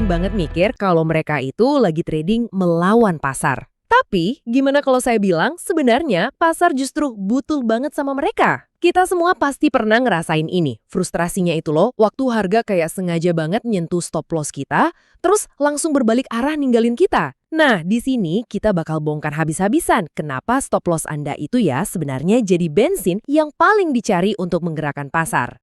sering banget mikir kalau mereka itu lagi trading melawan pasar. Tapi, gimana kalau saya bilang sebenarnya pasar justru butuh banget sama mereka? Kita semua pasti pernah ngerasain ini. Frustrasinya itu loh, waktu harga kayak sengaja banget nyentuh stop loss kita, terus langsung berbalik arah ninggalin kita. Nah, di sini kita bakal bongkar habis-habisan kenapa stop loss Anda itu ya sebenarnya jadi bensin yang paling dicari untuk menggerakkan pasar.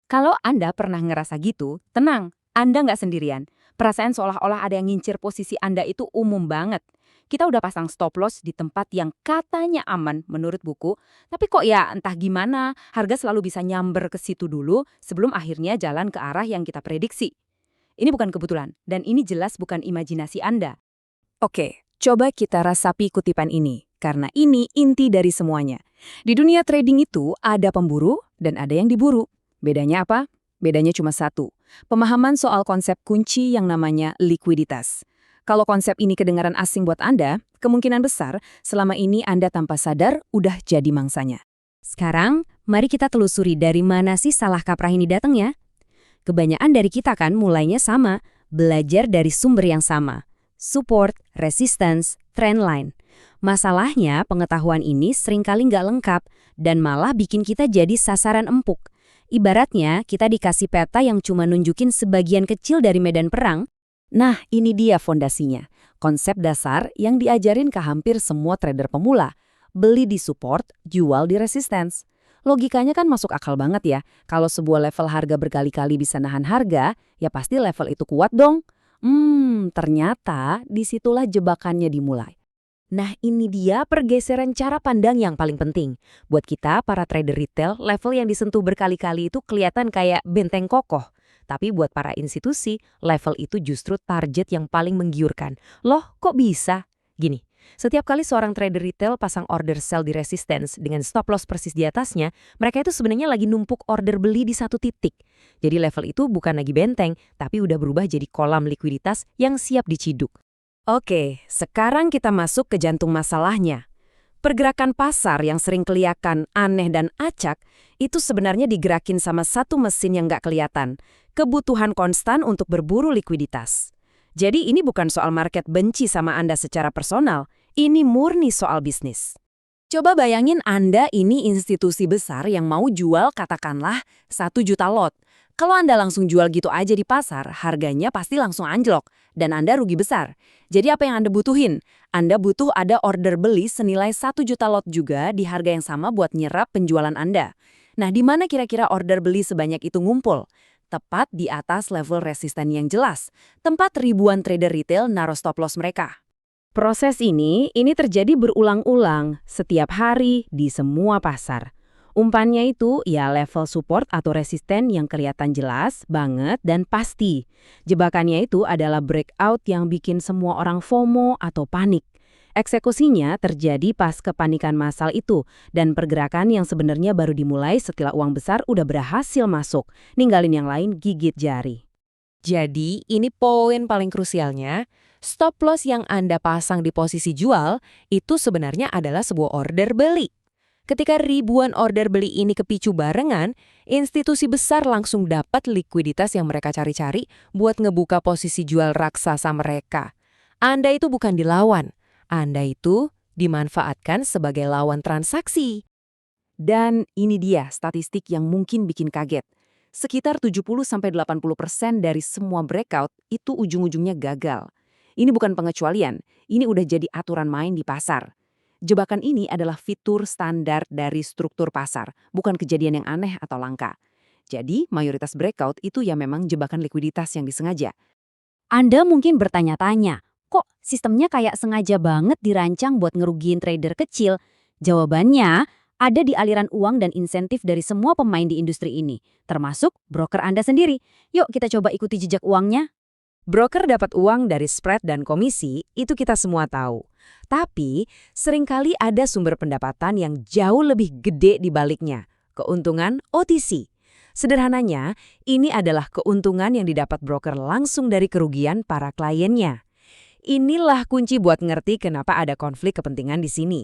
Kalau Anda pernah ngerasa gitu, tenang, Anda nggak sendirian. Perasaan seolah-olah ada yang ngincir posisi Anda itu umum banget. Kita udah pasang stop loss di tempat yang katanya aman menurut buku, tapi kok ya entah gimana, harga selalu bisa nyamber ke situ dulu sebelum akhirnya jalan ke arah yang kita prediksi. Ini bukan kebetulan, dan ini jelas bukan imajinasi Anda. Oke, coba kita rasapi kutipan ini, karena ini inti dari semuanya. Di dunia trading itu ada pemburu dan ada yang diburu. Bedanya apa? Bedanya cuma satu, pemahaman soal konsep kunci yang namanya likuiditas. Kalau konsep ini kedengaran asing buat Anda, kemungkinan besar selama ini Anda tanpa sadar udah jadi mangsanya. Sekarang, mari kita telusuri dari mana sih salah kaprah ini datangnya. Kebanyakan dari kita kan mulainya sama, belajar dari sumber yang sama. Support, resistance, trendline. Masalahnya, pengetahuan ini seringkali nggak lengkap dan malah bikin kita jadi sasaran empuk. Ibaratnya, kita dikasih peta yang cuma nunjukin sebagian kecil dari medan perang. Nah, ini dia fondasinya. Konsep dasar yang diajarin ke hampir semua trader pemula. Beli di support, jual di resistance. Logikanya kan masuk akal banget ya. Kalau sebuah level harga berkali-kali bisa nahan harga, ya pasti level itu kuat dong. Ternyata disitulah jebakannya dimulai. Nah, ini dia pergeseran cara pandang yang paling penting. Buat kita, para trader retail, level yang disentuh berkali-kali itu kelihatan kayak benteng kokoh. Tapi buat para institusi, level itu justru target yang paling menggiurkan. Loh, kok bisa? Gini, setiap kali seorang trader retail pasang order sell di resistance dengan stop loss persis di atasnya, mereka itu sebenarnya lagi numpuk order beli di satu titik. Jadi level itu bukan lagi benteng, tapi udah berubah jadi kolam likuiditas yang siap diciduk. Oke, sekarang kita masuk ke jantung masalahnya. Pergerakan pasar yang sering kelihatan aneh dan acak itu sebenarnya digerakin sama satu mesin yang nggak kelihatan, kebutuhan konstan untuk berburu likuiditas. Jadi ini bukan soal market benci sama Anda secara personal, ini murni soal bisnis. Coba bayangin Anda ini institusi besar yang mau jual katakanlah 1 juta lot. Kalau Anda langsung jual gitu aja di pasar, harganya pasti langsung anjlok dan Anda rugi besar. Jadi apa yang Anda butuhin? Anda butuh ada order beli senilai 1 juta lot juga di harga yang sama buat nyerap penjualan Anda. Nah, di mana kira-kira order beli sebanyak itu ngumpul? Tepat di atas level resisten yang jelas, tempat ribuan trader retail naruh stop loss mereka. Proses ini terjadi berulang-ulang setiap hari di semua pasar. Umpannya itu ya level support atau resisten yang kelihatan jelas banget dan pasti. Jebakannya itu adalah breakout yang bikin semua orang FOMO atau panik. Eksekusinya terjadi pas kepanikan massal itu dan pergerakan yang sebenarnya baru dimulai setelah uang besar udah berhasil masuk, ninggalin yang lain gigit jari. Jadi ini poin paling krusialnya, stop loss yang Anda pasang di posisi jual itu sebenarnya adalah sebuah order beli. Ketika ribuan order beli ini kepicu barengan, institusi besar langsung dapat likuiditas yang mereka cari-cari buat ngebuka posisi jual raksasa mereka. Anda itu bukan dilawan, Anda itu dimanfaatkan sebagai lawan transaksi. Dan ini dia statistik yang mungkin bikin kaget. Sekitar 70-80% dari semua breakout itu ujung-ujungnya gagal. Ini bukan pengecualian, ini udah jadi aturan main di pasar. Jebakan ini adalah fitur standar dari struktur pasar, bukan kejadian yang aneh atau langka. Jadi, mayoritas breakout itu ya memang jebakan likuiditas yang disengaja. Anda mungkin bertanya-tanya, kok sistemnya kayak sengaja banget dirancang buat ngerugiin trader kecil? Jawabannya, ada di aliran uang dan insentif dari semua pemain di industri ini, termasuk broker Anda sendiri. Yuk kita coba ikuti jejak uangnya. Broker dapat uang dari spread dan komisi, itu kita semua tahu. Tapi, seringkali ada sumber pendapatan yang jauh lebih gede di baliknya, keuntungan OTC. Sederhananya, ini adalah keuntungan yang didapat broker langsung dari kerugian para kliennya. Inilah kunci buat ngerti kenapa ada konflik kepentingan di sini.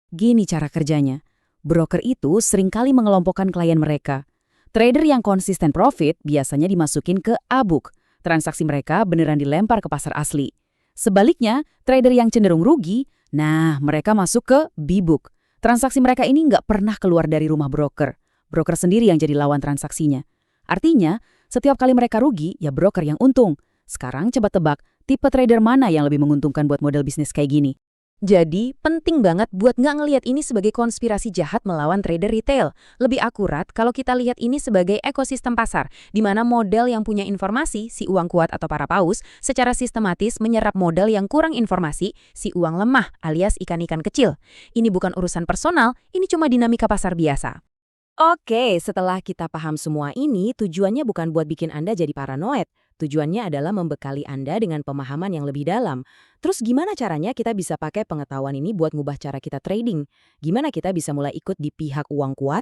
Gini cara kerjanya, broker itu seringkali mengelompokkan klien mereka. Trader yang konsisten profit biasanya dimasukin ke A-book, transaksi mereka beneran dilempar ke pasar asli. Sebaliknya, trader yang cenderung rugi, nah mereka masuk ke B-book. Transaksi mereka ini nggak pernah keluar dari rumah broker. Broker sendiri yang jadi lawan transaksinya. Artinya, setiap kali mereka rugi, ya broker yang untung. Sekarang coba tebak, tipe trader mana yang lebih menguntungkan buat model bisnis kayak gini? Jadi, penting banget buat nggak ngelihat ini sebagai konspirasi jahat melawan trader retail. Lebih akurat kalau kita lihat ini sebagai ekosistem pasar, di mana model yang punya informasi, si uang kuat atau para paus, secara sistematis menyerap model yang kurang informasi, si uang lemah alias ikan-ikan kecil. Ini bukan urusan personal, ini cuma dinamika pasar biasa. Oke, setelah kita paham semua ini, tujuannya bukan buat bikin Anda jadi paranoid. Tujuannya adalah membekali Anda dengan pemahaman yang lebih dalam. Terus gimana caranya kita bisa pakai pengetahuan ini buat ngubah cara kita trading? Gimana kita bisa mulai ikut di pihak uang kuat?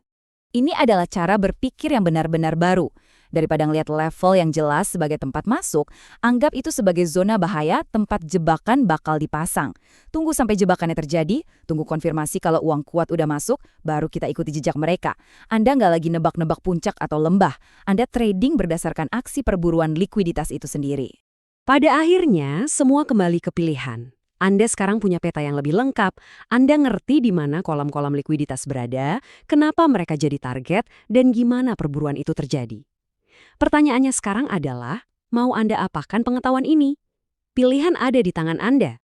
Ini adalah cara berpikir yang benar-benar baru. Daripada ngelihat level yang jelas sebagai tempat masuk, anggap itu sebagai zona bahaya tempat jebakan bakal dipasang. Tunggu sampai jebakannya terjadi, tunggu konfirmasi kalau uang kuat udah masuk, baru kita ikuti jejak mereka. Anda nggak lagi nebak-nebak puncak atau lembah. Anda trading berdasarkan aksi perburuan likuiditas itu sendiri. Pada akhirnya, semua kembali ke pilihan. Anda sekarang punya peta yang lebih lengkap. Anda ngerti di mana kolom-kolom likuiditas berada, kenapa mereka jadi target, dan gimana perburuan itu terjadi. Pertanyaannya sekarang adalah, mau Anda apakan pengetahuan ini? Pilihan ada di tangan Anda.